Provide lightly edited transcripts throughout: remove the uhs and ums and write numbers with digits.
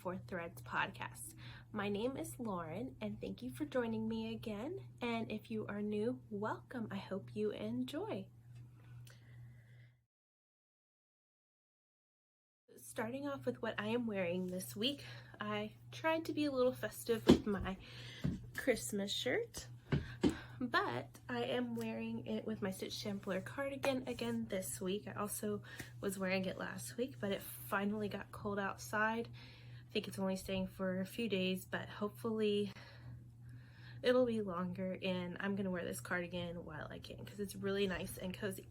for Threads podcast. My name is Lauren, and thank you for joining me again. And if you are new, welcome. I hope you enjoy. Starting off with what I am wearing this week, I tried to be a little festive with my Christmas shirt, but I am wearing it with my Stitch Sampler cardigan again this week. I also was wearing it last week, but it finally got cold outside. I think it's only staying for a few days, but hopefully it'll be longer, and I'm gonna wear this cardigan while I can because it's really nice and cozy.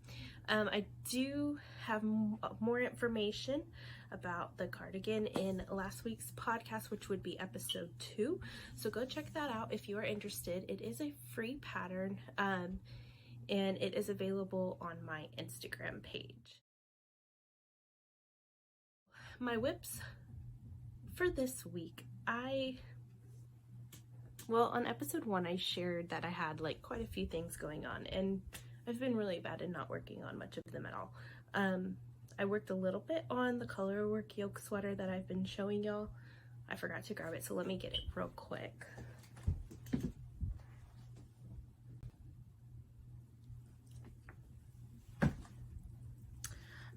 I do have more information about the cardigan in last week's podcast, which would be episode 2. So go check that out if you are interested. It is a free pattern, and it is available on my Instagram page. My whips for this week, on episode 1, I shared that I had like quite a few things going on, and I've been really bad at not working on much of them at all. I worked a little bit on the color work yoke sweater that I've been showing y'all. I forgot to grab it, so let me get it real quick.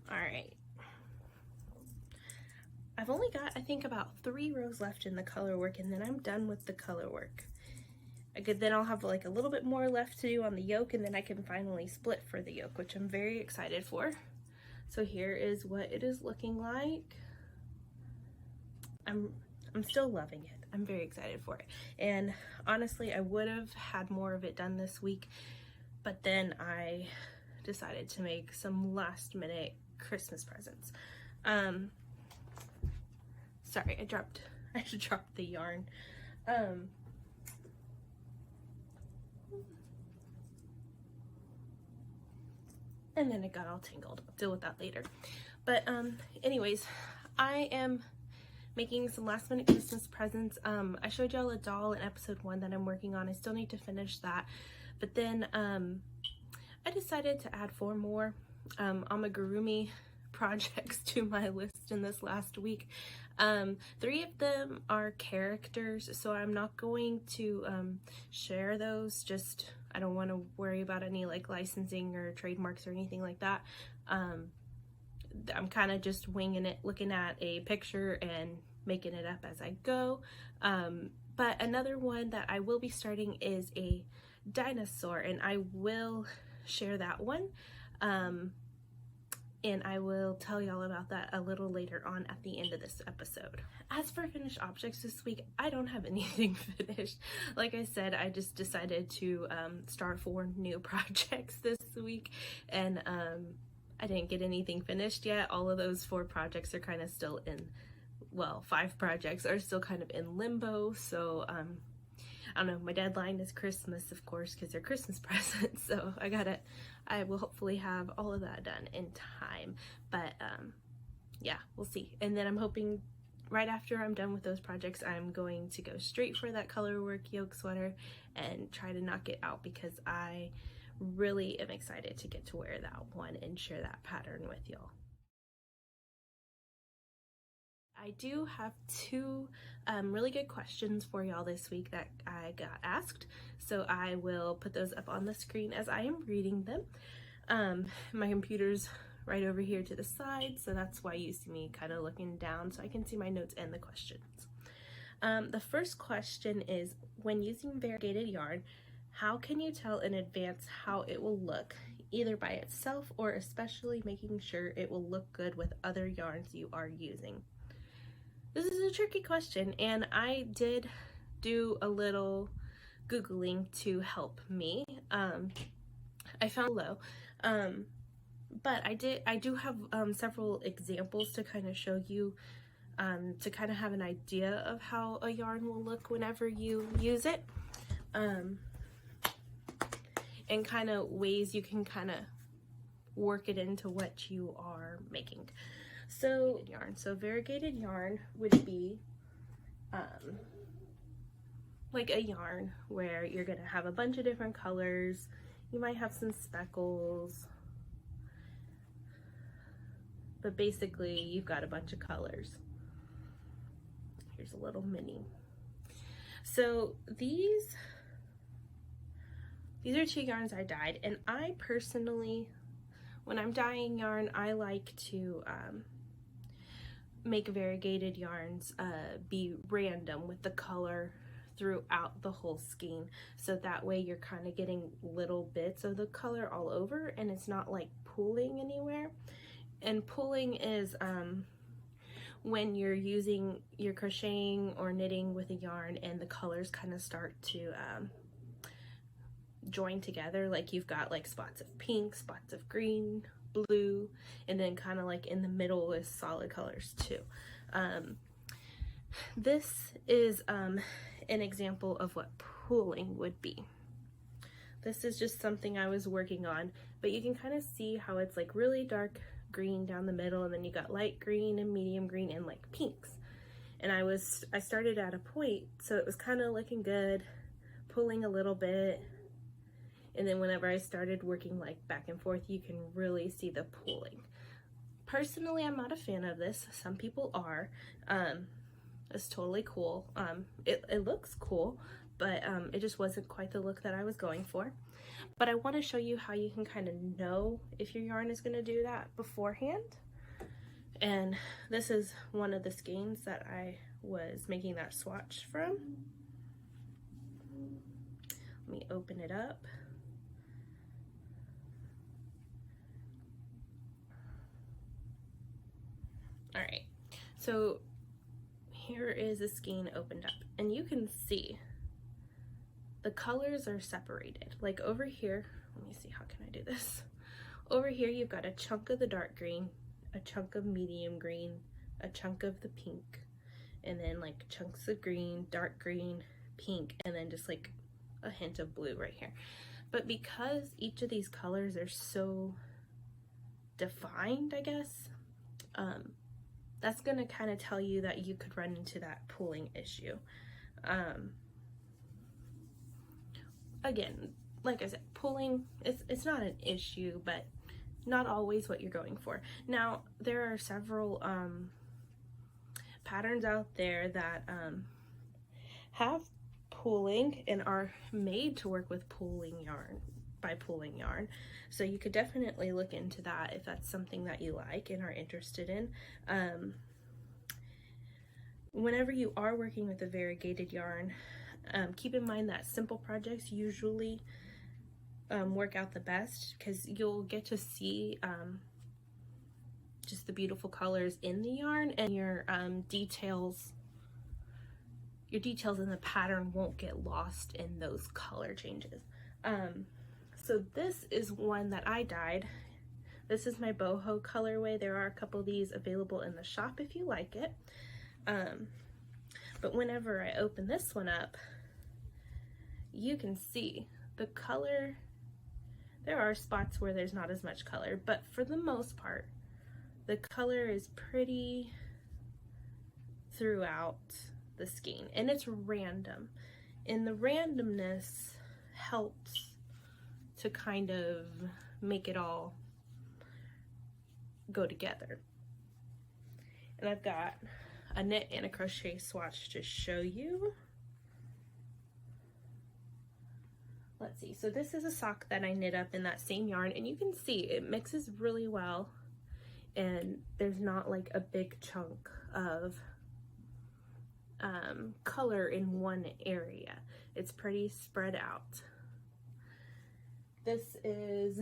Alright. I've only got, I think, about 3 rows left in the color work, and then I'm done with the color work. Then I'll have like a little bit more left to do on the yoke, and then I can finally split for the yoke, which I'm very excited for. So here is what it is looking like. I'm still loving it. I'm very excited for it. And honestly, I would have had more of it done this week, but then I decided to make some last minute Christmas presents. Sorry, I dropped the yarn. And then it got all tangled. I'll deal with that later. But anyways, I am making some last minute Christmas presents. I showed y'all a doll in episode 1 that I'm working on. I still need to finish that. But then I decided to add 4 more amigurumi projects to my list in this last week. 3 of them are characters, so I'm not going to share those. Just I don't want to worry about any like licensing or trademarks or anything like that. I'm kind of just winging it, looking at a picture and making it up as I go. But another one that I will be starting is a dinosaur, and I will share that one. And I will tell y'all about that a little later on at the end of this episode. As for finished objects this week, I don't have anything finished. Like I said, I just decided to start 4 new projects this week, and I didn't get anything finished yet. All of those 4 projects are kind of still in, 5 projects are still kind of in limbo, so I don't know, my deadline is Christmas, of course, because they're Christmas presents, so I will hopefully have all of that done in time, but yeah, we'll see. And then I'm hoping right after I'm done with those projects, I'm going to go straight for that color work yoke sweater and try to knock it out, because I really am excited to get to wear that one and share that pattern with y'all. I do have 2 really good questions for y'all this week that I got asked, so I will put those up on the screen as I am reading them. My computer's right over here to the side, so that's why you see me kind of looking down so I can see my notes and the questions. The first question is, when using variegated yarn, how can you tell in advance how it will look, either by itself or especially making sure it will look good with other yarns you are using? This is a tricky question, and I did do a little Googling to help me. I found below, but I do have several examples to kind of show you, to kind of have an idea of how a yarn will look whenever you use it, and kind of ways you can kind of work it into what you are making. So variegated yarn would be like a yarn where you're gonna have a bunch of different colors. You might have some speckles, but basically you've got a bunch of colors. here's a little mini. So these are 2 yarns I dyed, and I personally, when I'm dyeing yarn, I like to make variegated yarns be random with the color throughout the whole skein, so that way you're kind of getting little bits of the color all over and it's not like pooling anywhere. And pooling is when you're crocheting or knitting with a yarn and the colors kind of start to join together, like you've got like spots of pink, spots of green, blue, and then kind of like in the middle is solid colors too. This is an example of what pooling would be. This is just something I was working on, but you can kind of see how it's like really dark green down the middle, and then you got light green and medium green and like pinks. And I started at a point, so it was kind of looking good, pulling a little bit. And then whenever I started working like back and forth, you can really see the pooling. Personally, I'm not a fan of this. Some people are. It's totally cool. It looks cool, but it just wasn't quite the look that I was going for. But I want to show you how you can kind of know if your yarn is going to do that beforehand. And this is one of the skeins that I was making that swatch from. Let me open it up. All right, so here is the skein opened up, and you can see the colors are separated. Like over here, let me see, how can I do this? Over here, you've got a chunk of the dark green, a chunk of medium green, a chunk of the pink, and then like chunks of green, dark green, pink, and then just like a hint of blue right here. But because each of these colors are so defined, I guess, that's gonna kind of tell you that you could run into that pooling issue. Again, like I said, pooling, it's not an issue, but not always what you're going for. Now, there are several patterns out there that have pooling and are made to work with pooling yarn, by pooling yarn. So you could definitely look into that if that's something that you like and are interested in. Whenever you are working with a variegated yarn, keep in mind that simple projects usually work out the best, because you'll get to see just the beautiful colors in the yarn, and your details in the pattern won't get lost in those color changes. So this is one that I dyed. This is my boho colorway. There are a couple of these available in the shop if you like it. But whenever I open this one up, you can see the color. There are spots where there's not as much color, but for the most part, the color is pretty throughout the skein, and it's random. And the randomness helps to kind of make it all go together. And I've got a knit and a crochet swatch to show you. Let's see, so this is a sock that I knit up in that same yarn, and you can see it mixes really well, and there's not like a big chunk of color in one area. It's pretty spread out. This is,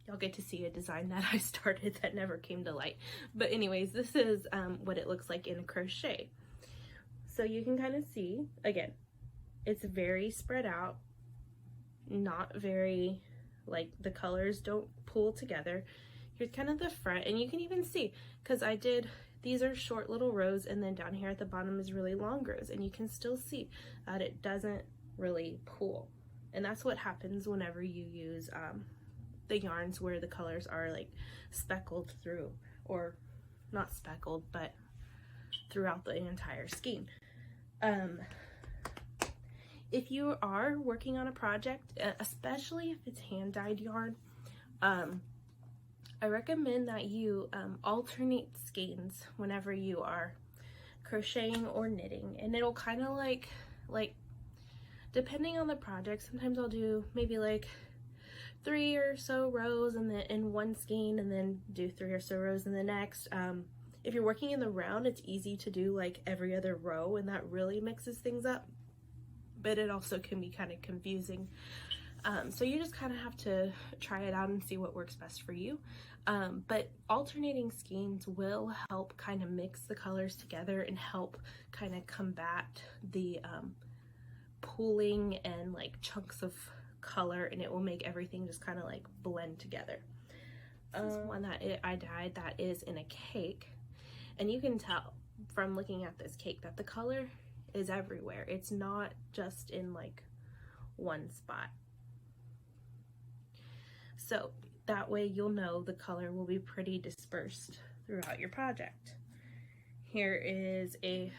y'all get to see a design that I started that never came to light. But anyways, this is what it looks like in a crochet. So you can kind of see, again, it's very spread out, not very, like the colors don't pool together. Here's kind of the front, and you can even see, because these are short little rows, and then down here at the bottom is really long rows, and you can still see that it doesn't really pool. And that's what happens whenever you use the yarns where the colors are like speckled through, or not speckled, but throughout the entire skein. If you are working on a project, especially if it's hand-dyed yarn, I recommend that you alternate skeins whenever you are crocheting or knitting, and it'll kind of like depending on the project, sometimes I'll do maybe like 3 or so rows and then in one skein, and then do 3 or so rows in the next. If you're working in the round, it's easy to do like every other row, and that really mixes things up, but it also can be kind of confusing. So you just kind of have to try it out and see what works best for you. But alternating skeins will help kind of mix the colors together and help kind of combat the pooling and like chunks of color, and it will make everything just kind of like blend together. This one that I dyed, that is in a cake, and you can tell from looking at this cake that the color is everywhere. It's not just in like one spot. So that way you'll know the color will be pretty dispersed throughout your project. Here is a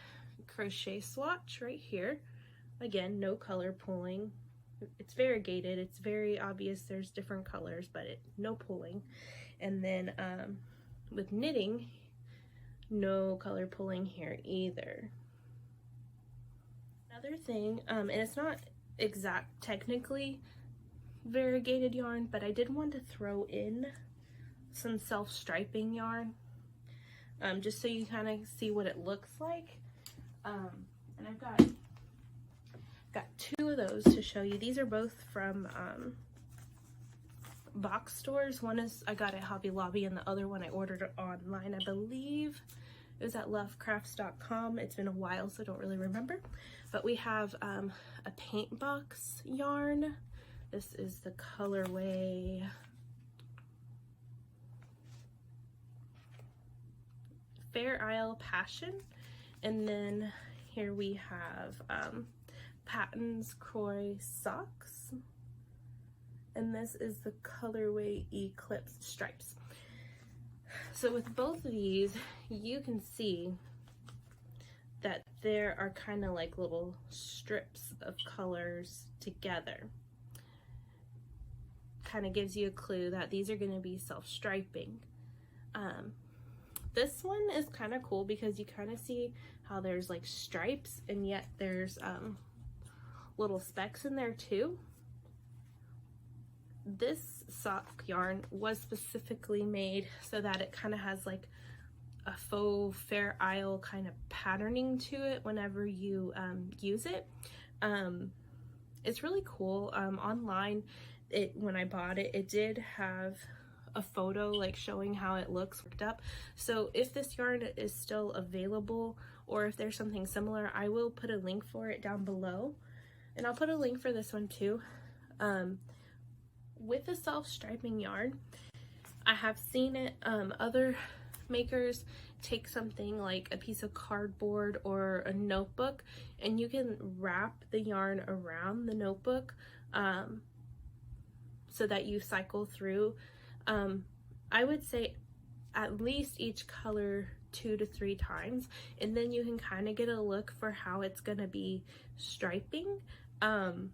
crochet swatch right here. Again, no color pooling. It's variegated, it's very obvious there's different colors, but no pooling. And then with knitting, no color pooling here either. Another thing, and it's not technically variegated yarn, but I did want to throw in some self-striping yarn, just so you kind of see what it looks like. And I've got 2 of those to show you. These are both from box stores. One is I got at Hobby Lobby, and the other one I ordered online. I believe it was at lovecrafts.com. It's been a while, so I don't really remember. But we have a paint box yarn. This is the colorway Fair Isle Passion. And then here we have Patton's Croy Socks, and this is the colorway Eclipse Stripes. So with both of these, you can see that there are kind of like little strips of colors together. Kind of gives you a clue that these are going to be self-striping. This one is kind of cool because you kind of see how there's like stripes, and yet there's little specks in there too. This sock yarn was specifically made so that it kind of has like a faux Fair Isle kind of patterning to it whenever you use it. It's really cool. Online, when I bought it, it did have a photo like showing how it looks worked up. So if this yarn is still available, or if there's something similar, I will put a link for it down below. And I'll put a link for this one too. With the self-striping yarn, I have seen it, other makers take something like a piece of cardboard or a notebook, and you can wrap the yarn around the notebook so that you cycle through. I would say at least each color 2 to 3 times, and then you can kind of get a look for how it's going to be striping. And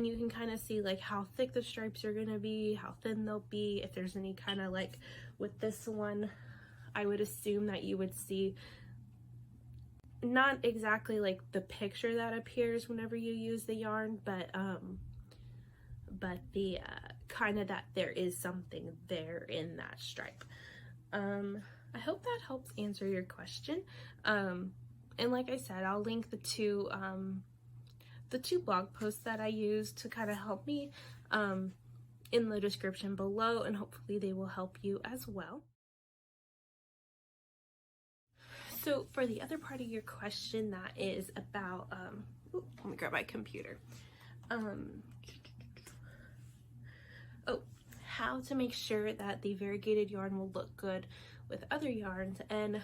you can kind of see like how thick the stripes are going to be, how thin they'll be, if there's any kind of like, with this one, I would assume that you would see not exactly like the picture that appears whenever you use the yarn, but the kind of that there is something there in that stripe. I hope that helps answer your question. And like I said, I'll link the two blog posts that I used to kind of help me in the description below, and hopefully they will help you as well. So for the other part of your question, that is about, let me grab my computer. How to make sure that the variegated yarn will look good with other yarns. And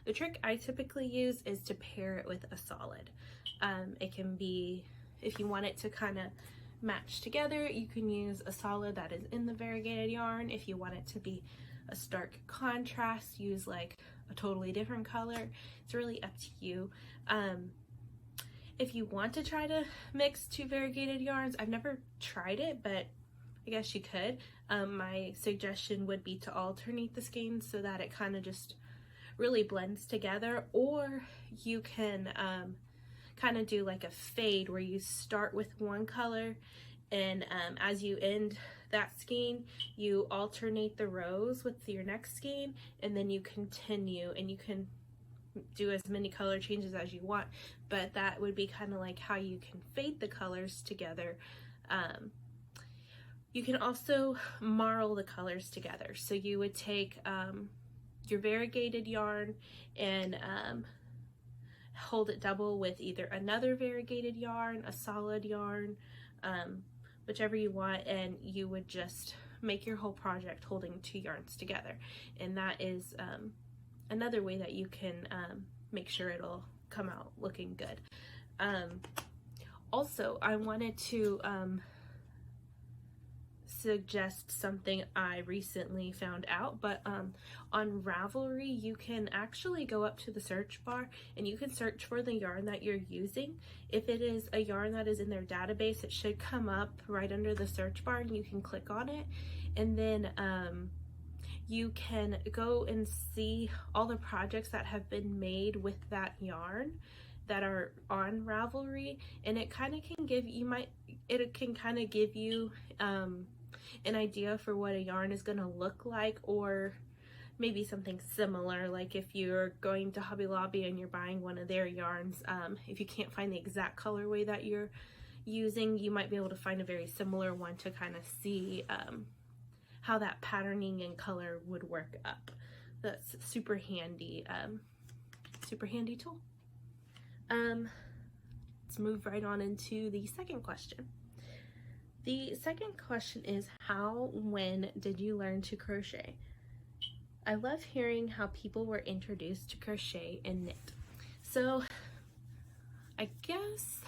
the trick I typically use is to pair it with a solid. It can be, if you want it to kind of match together, you can use a solid that is in the variegated yarn. If you want it to be a stark contrast, use like a totally different color. It's really up to you. If you want to try to mix 2 variegated yarns, I've never tried it, but I guess you could. My suggestion would be to alternate the skeins so that it kind of just really blends together, or you can kind of do like a fade where you start with one color and as you end that skein you alternate the rows with your next skein, and then you continue, and you can do as many color changes as you want, but that would be kind of like how you can fade the colors together. You can also marl the colors together, so you would take your variegated yarn and hold it double with either another variegated yarn, a solid yarn, whichever you want, and you would just make your whole project holding two yarns together. And that is another way that you can make sure it'll come out looking good. Also, I wanted to suggest something I recently found out, but on Ravelry you can actually go up to the search bar and you can search for the yarn that you're using. If it is a yarn that is in their database, it should come up right under the search bar and you can click on it, and then you can go and see all the projects that have been made with that yarn that are on Ravelry, and it kind of can give you an idea for what a yarn is going to look like, or maybe something similar, like if you're going to Hobby Lobby and you're buying one of their yarns, if you can't find the exact colorway that you're using, you might be able to find a very similar one to kind of see how that patterning and color would work up. That's super handy tool. Let's move right on into the second question. The second question is, when did you learn to crochet? I love hearing how people were introduced to crochet and knit. So I guess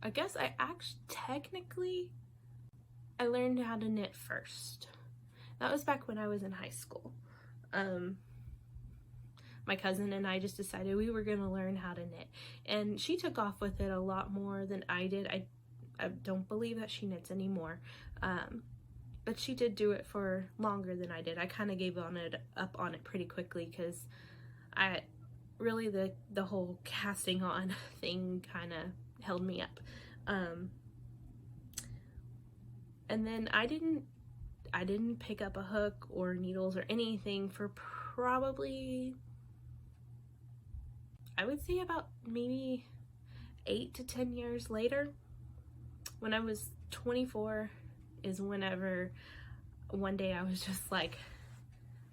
I actually technically I learned how to knit first. That was back when I was in high school. My cousin and I just decided we were gonna learn how to knit, and she took off with it a lot more than I did. I don't believe that she knits anymore, but she did do it for longer than I did. I kind of gave up on it pretty quickly because the whole casting on thing kind of held me up. And then I didn't pick up a hook or needles or anything for probably, I would say, about maybe 8 to 10 years later. When I was 24 is whenever one day I was just like,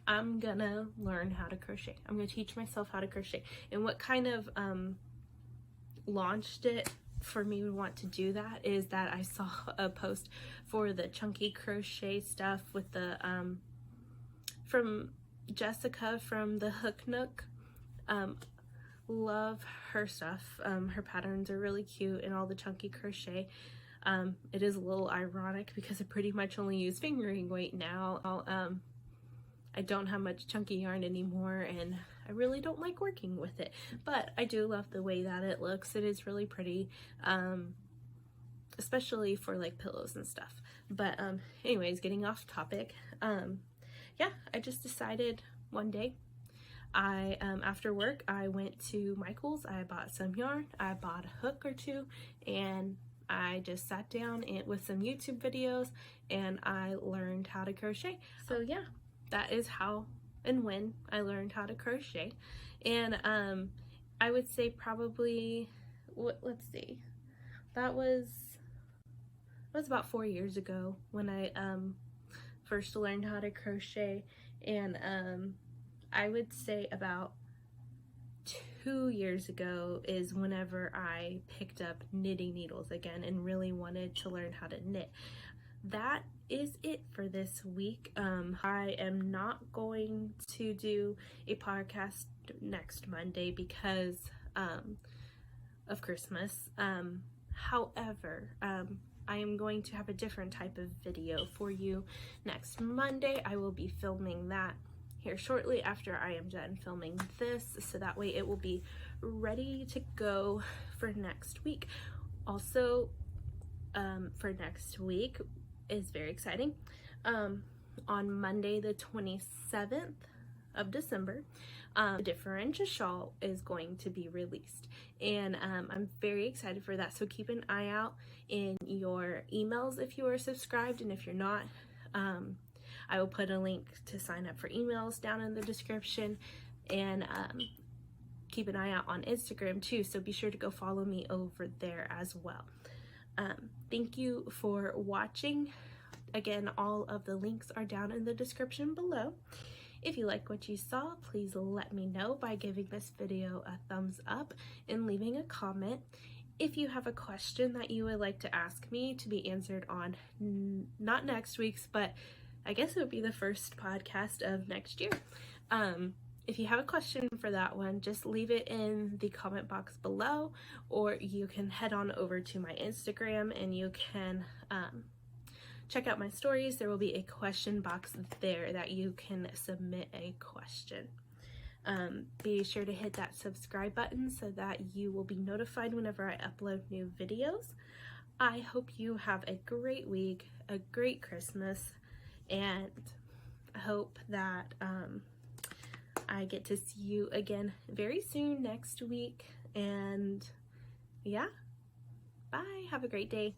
I'm gonna learn how to crochet. I'm gonna teach myself how to crochet. And what kind of launched it for me to want to do that is that I saw a post for the chunky crochet stuff with the from Jessica from the Hook Nook. Love her stuff. Her patterns are really cute, and all the chunky crochet. It is a little ironic because I pretty much only use fingering weight now. I don't have much chunky yarn anymore, and I really don't like working with it, but I do love the way that it looks. It is really pretty, especially for like pillows and stuff. But anyways, getting off topic, yeah, I just decided one day, after work, I went to Michael's, I bought some yarn, I bought a hook or two, and I just sat down with some YouTube videos and I learned how to crochet. So yeah, that is how and when I learned how to crochet. And I would say probably, let's see, that was about 4 years ago when I first learned how to crochet. And I would say about 2 years ago is whenever I picked up knitting needles again and really wanted to learn how to knit. That is it for this week. I am not going to do a podcast next Monday because of Christmas. However, I am going to have a different type of video for you next Monday. I will be filming that here shortly after I am done filming this, so that way it will be ready to go for next week. Also, for next week is very exciting. On Monday the 27th of December, the differential shawl is going to be released, and I'm very excited for that, so keep an eye out in your emails if you are subscribed, and if you're not, I will put a link to sign up for emails down in the description, and keep an eye out on Instagram too, so be sure to go follow me over there as well. Thank you for watching. Again, all of the links are down in the description below. If you like what you saw, please let me know by giving this video a thumbs up and leaving a comment. If you have a question that you would like to ask me to be answered on not next week's, but I guess it would be the first podcast of next year. If you have a question for that one, just leave it in the comment box below, or you can head on over to my Instagram and you can check out my stories. There will be a question box there that you can submit a question. Be sure to hit that subscribe button so that you will be notified whenever I upload new videos. I hope you have a great week, a great Christmas, and I hope that I get to see you again very soon next week. And yeah, bye. Have a great day.